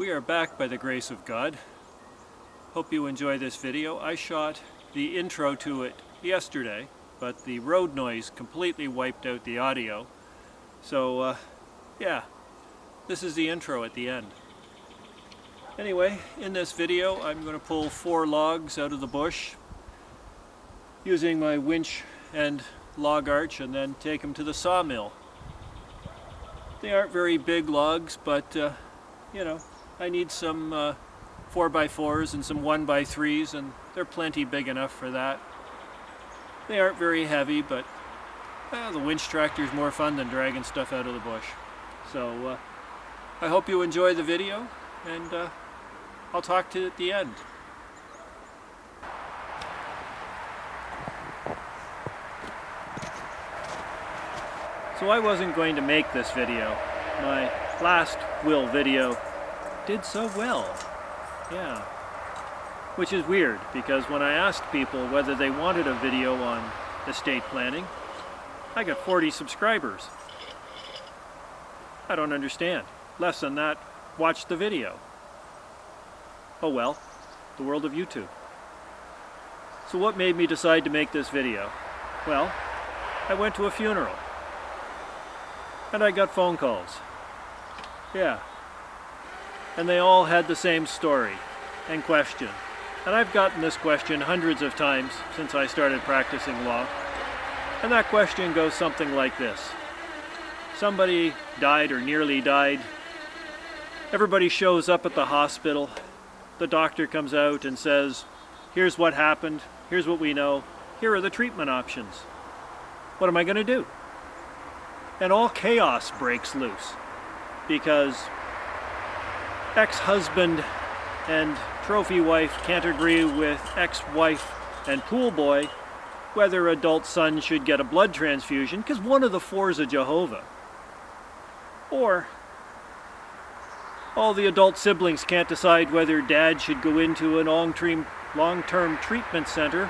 We are back by the grace of God. Hope you enjoy this video. I shot the intro to it yesterday, but the road noise completely wiped out the audio. So, yeah, this is the intro at the end. Anyway, in this video I'm going to pull 4 logs out of the bush using my winch and log arch and then take them to the sawmill. They aren't very big logs, but you know, I need some 4x4s and some 1x3s, and they're plenty big enough for that. They aren't very heavy, but the winch tractor is more fun than dragging stuff out of the bush. So I hope you enjoy the video, and I'll talk to you at the end. So I wasn't going to make this video. My last will video did so well. Yeah. Which is weird, because when I asked people whether they wanted a video on estate planning, I got 40 subscribers. I don't understand. Less than that watched the video. Oh well, the world of YouTube. So what made me decide to make this video? Well, I went to a funeral. And I got phone calls. Yeah. And they all had the same story and question. And I've gotten this question hundreds of times since I started practicing law. And that question goes something like this. Somebody died or nearly died. Everybody shows up at the hospital. The doctor comes out and says, here's what happened, here's what we know, here are the treatment options. What am I going to do? And all chaos breaks loose because ex-husband and trophy wife can't agree with ex-wife and pool boy whether adult son should get a blood transfusion because one of the 4 is a Jehovah. Or all the adult siblings can't decide whether dad should go into a long-term treatment center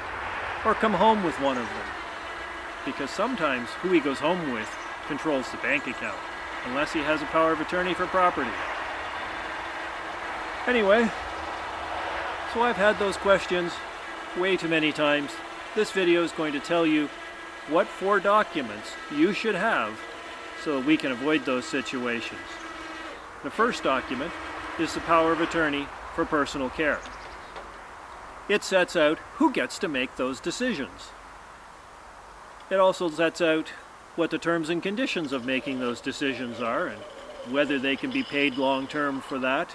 or come home with one of them. Because sometimes who he goes home with controls the bank account, unless he has a power of attorney for property. Anyway, so I've had those questions way too many times. This video is going to tell you what 4 documents you should have so that we can avoid those situations. The first document is the power of attorney for personal care. It sets out who gets to make those decisions. It also sets out what the terms and conditions of making those decisions are, and whether they can be paid long-term for that,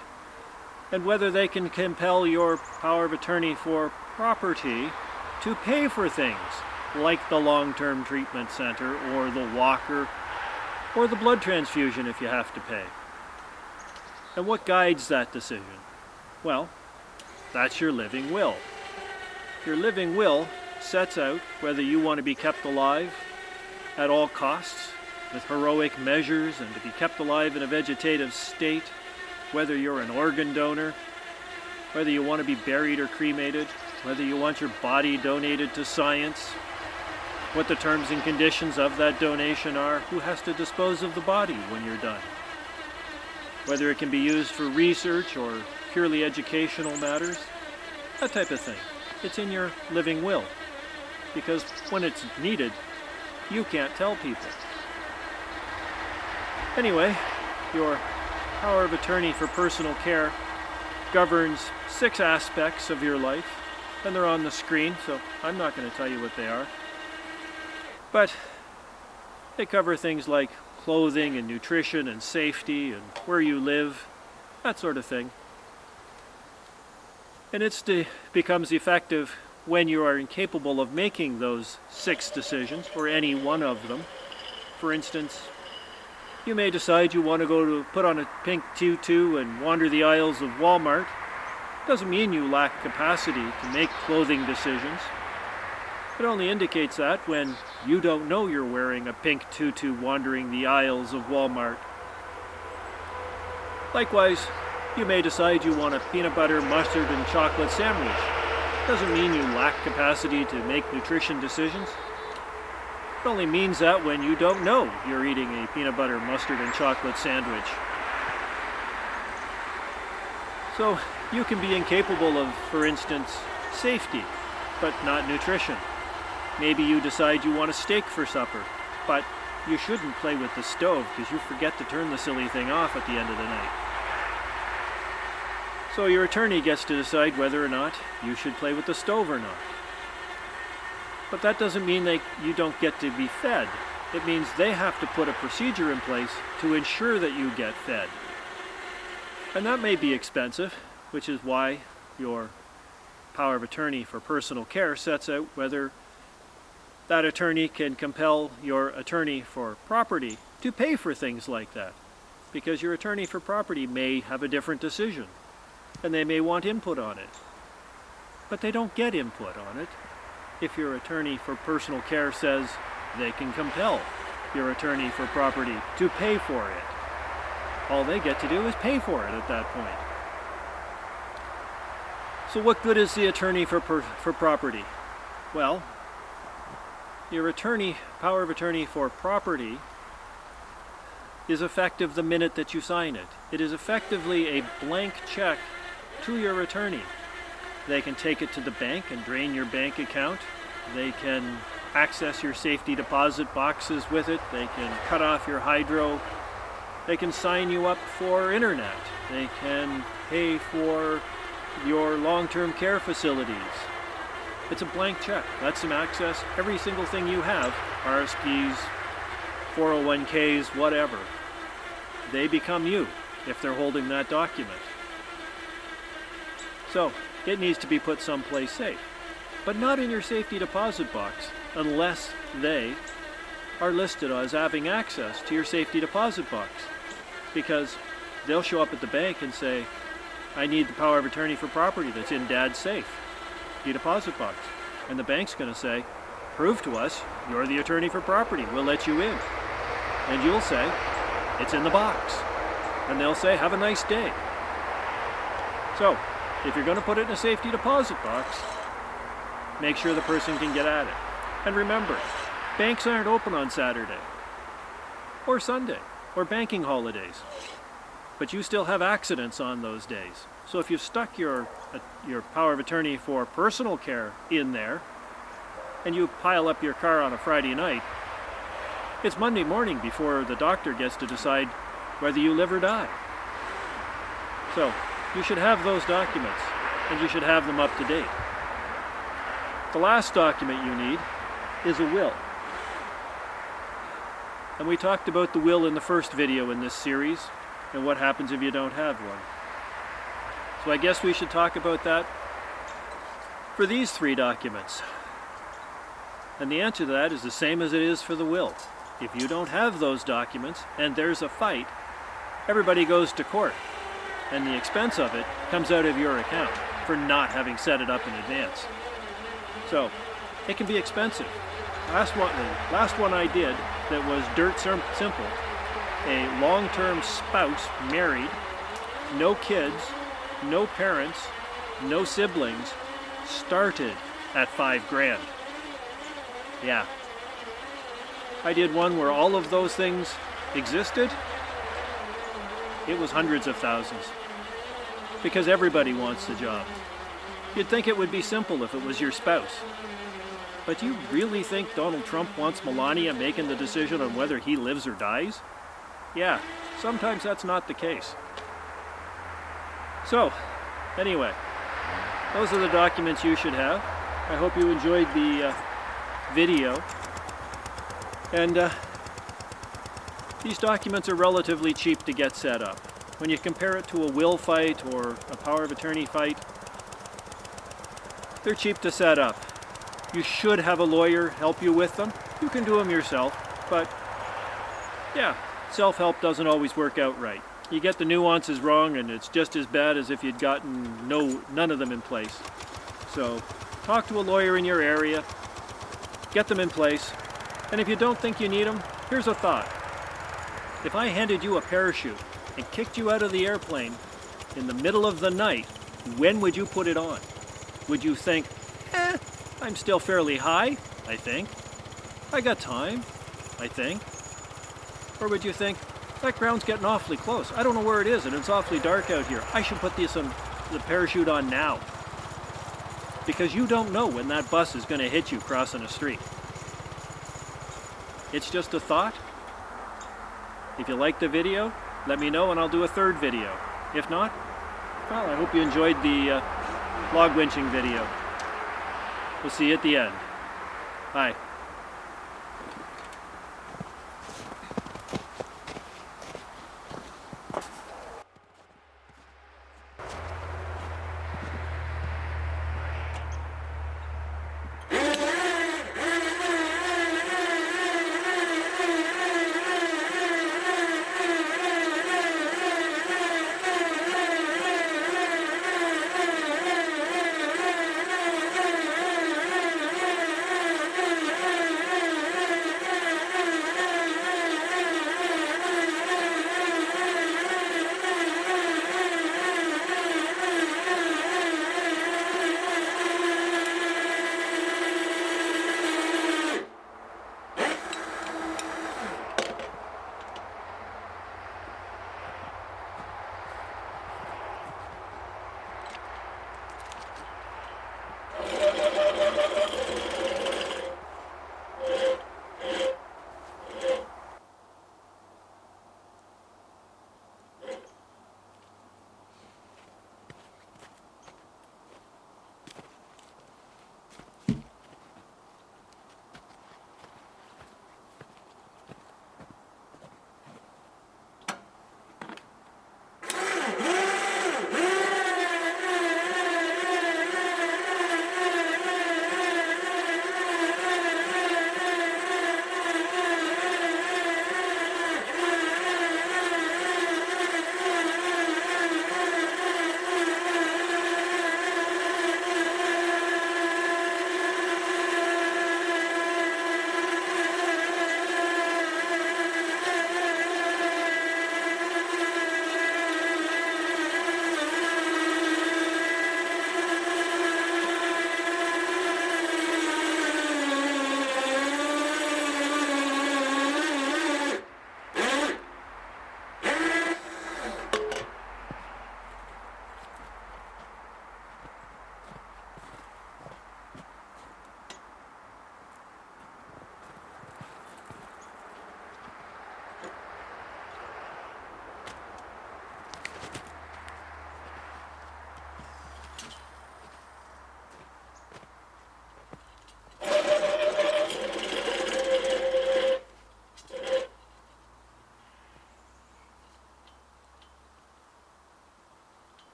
and whether they can compel your power of attorney for property to pay for things like the long-term treatment center or the walker or the blood transfusion if you have to pay. And what guides that decision? Well, that's your living will. Your living will sets out whether you want to be kept alive at all costs, with heroic measures and to be kept alive in a vegetative state, whether you're an organ donor, whether you want to be buried or cremated, whether you want your body donated to science, what the terms and conditions of that donation are, who has to dispose of the body when you're done, whether it can be used for research or purely educational matters, that type of thing. It's in your living will, because when it's needed, you can't tell people. Anyway, your power of attorney for personal care governs 6 aspects of your life, and they're on the screen, so I'm not going to tell you what they are. But they cover things like clothing and nutrition and safety and where you live, that sort of thing. And it becomes effective when you are incapable of making those 6 decisions, or any one of them. For instance, you may decide you want to go to put on a pink tutu and wander the aisles of Walmart. Doesn't mean you lack capacity to make clothing decisions. It only indicates that when you don't know you're wearing a pink tutu wandering the aisles of Walmart. Likewise, you may decide you want a peanut butter, mustard, and chocolate sandwich. Doesn't mean you lack capacity to make nutrition decisions. It only means that when you don't know you're eating a peanut butter, mustard, and chocolate sandwich. So you can be incapable of, for instance, safety, but not nutrition. Maybe you decide you want a steak for supper, but you shouldn't play with the stove because you forget to turn the silly thing off at the end of the night. So your attorney gets to decide whether or not you should play with the stove or not. But that doesn't mean you don't get to be fed. It means they have to put a procedure in place to ensure that you get fed. And that may be expensive, which is why your power of attorney for personal care sets out whether that attorney can compel your attorney for property to pay for things like that. Because your attorney for property may have a different decision, and they may want input on it. But they don't get input on it if your attorney for personal care says they can compel your attorney for property to pay for it. All they get to do is pay for it at that point. So what good is the attorney for property? Well, your power of attorney for property is effective the minute that you sign it. It is effectively a blank check to your attorney. They can take it to the bank and drain your bank account. They can access your safety deposit boxes with it. They can cut off your hydro. They can sign you up for internet. They can pay for your long-term care facilities. It's a blank check. Lets them access every single thing you have, RSPs, 401ks, whatever. They become you if they're holding that document. So it needs to be put someplace safe, but not in your safety deposit box unless they are listed as having access to your safety deposit box, because they'll show up at the bank and say, I need the power of attorney for property that's in Dad's safe, the deposit box. And the bank's going to say, prove to us you're the attorney for property, we'll let you in. And you'll say, it's in the box. And they'll say, have a nice day. So, if you're going to put it in a safety deposit box, make sure the person can get at it. And remember, banks aren't open on Saturday, or Sunday, or banking holidays. But you still have accidents on those days. So if you've stuck your power of attorney for personal care in there, and you pile up your car on a Friday night, it's Monday morning before the doctor gets to decide whether you live or die. So you should have those documents, and you should have them up to date. The last document you need is a will. And we talked about the will in the first video in this series, and what happens if you don't have one. So I guess we should talk about that for these three documents. And the answer to that is the same as it is for the will. If you don't have those documents and there's a fight, everybody goes to court, and the expense of it comes out of your account for not having set it up in advance. So it can be expensive. Last one I did that was dirt simple. A long-term spouse, married, no kids, no parents, no siblings, started at $5,000. Yeah. I did one where all of those things existed. It was hundreds of thousands. Because everybody wants the job. You'd think it would be simple if it was your spouse. But do you really think Donald Trump wants Melania making the decision on whether he lives or dies? Yeah, sometimes that's not the case. So, anyway, those are the documents you should have. I hope you enjoyed the video. And these documents are relatively cheap to get set up. When you compare it to a will fight or a power of attorney fight, they're cheap to set up. You should have a lawyer help you with them. You can do them yourself, but yeah, self-help doesn't always work out right. You get the nuances wrong and it's just as bad as if you'd gotten none of them in place. So talk to a lawyer in your area, get them in place, and if you don't think you need them, here's a thought. If I handed you a parachute and kicked you out of the airplane in the middle of the night, when would you put it on? Would you think, I'm still fairly high, I think. I got time, I think. Or would you think, That ground's getting awfully close. I don't know where it is, and it's awfully dark out here. I should put the parachute on now. Because you don't know when that bus is going to hit you crossing a street. It's just a thought. If you like the video, let me know and I'll do a third video. If not, well, I hope you enjoyed the log winching video. We'll see you at the end. Bye.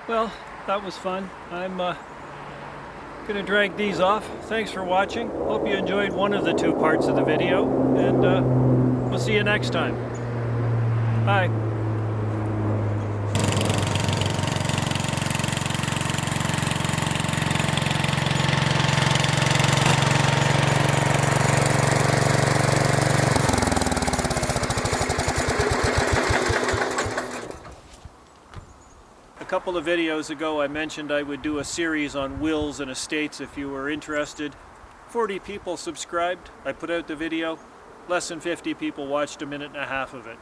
Well, that was fun. I'm gonna drag these off. Thanks for watching. Hope you enjoyed one of the two parts of the video, and we'll see you next time. Bye. A couple of videos ago I mentioned I would do a series on wills and estates if you were interested. 40 people subscribed. I put out the video. Less than 50 people watched a minute and a half of it.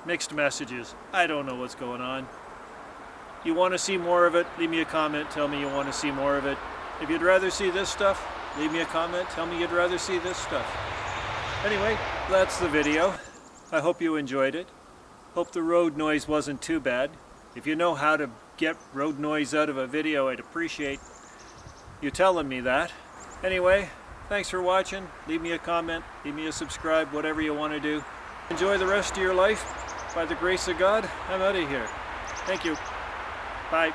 Mixed messages. I don't know what's going on. You want to see more of it? Leave me a comment. Tell me you want to see more of it. If you'd rather see this stuff, leave me a comment. Tell me you'd rather see this stuff. Anyway, that's the video. I hope you enjoyed it. Hope the road noise wasn't too bad. If you know how to get road noise out of a video, I'd appreciate you telling me that. Anyway, thanks for watching. Leave me a comment, leave me a subscribe, whatever you want to do. Enjoy the rest of your life. By the grace of God, I'm out of here. Thank you. Bye.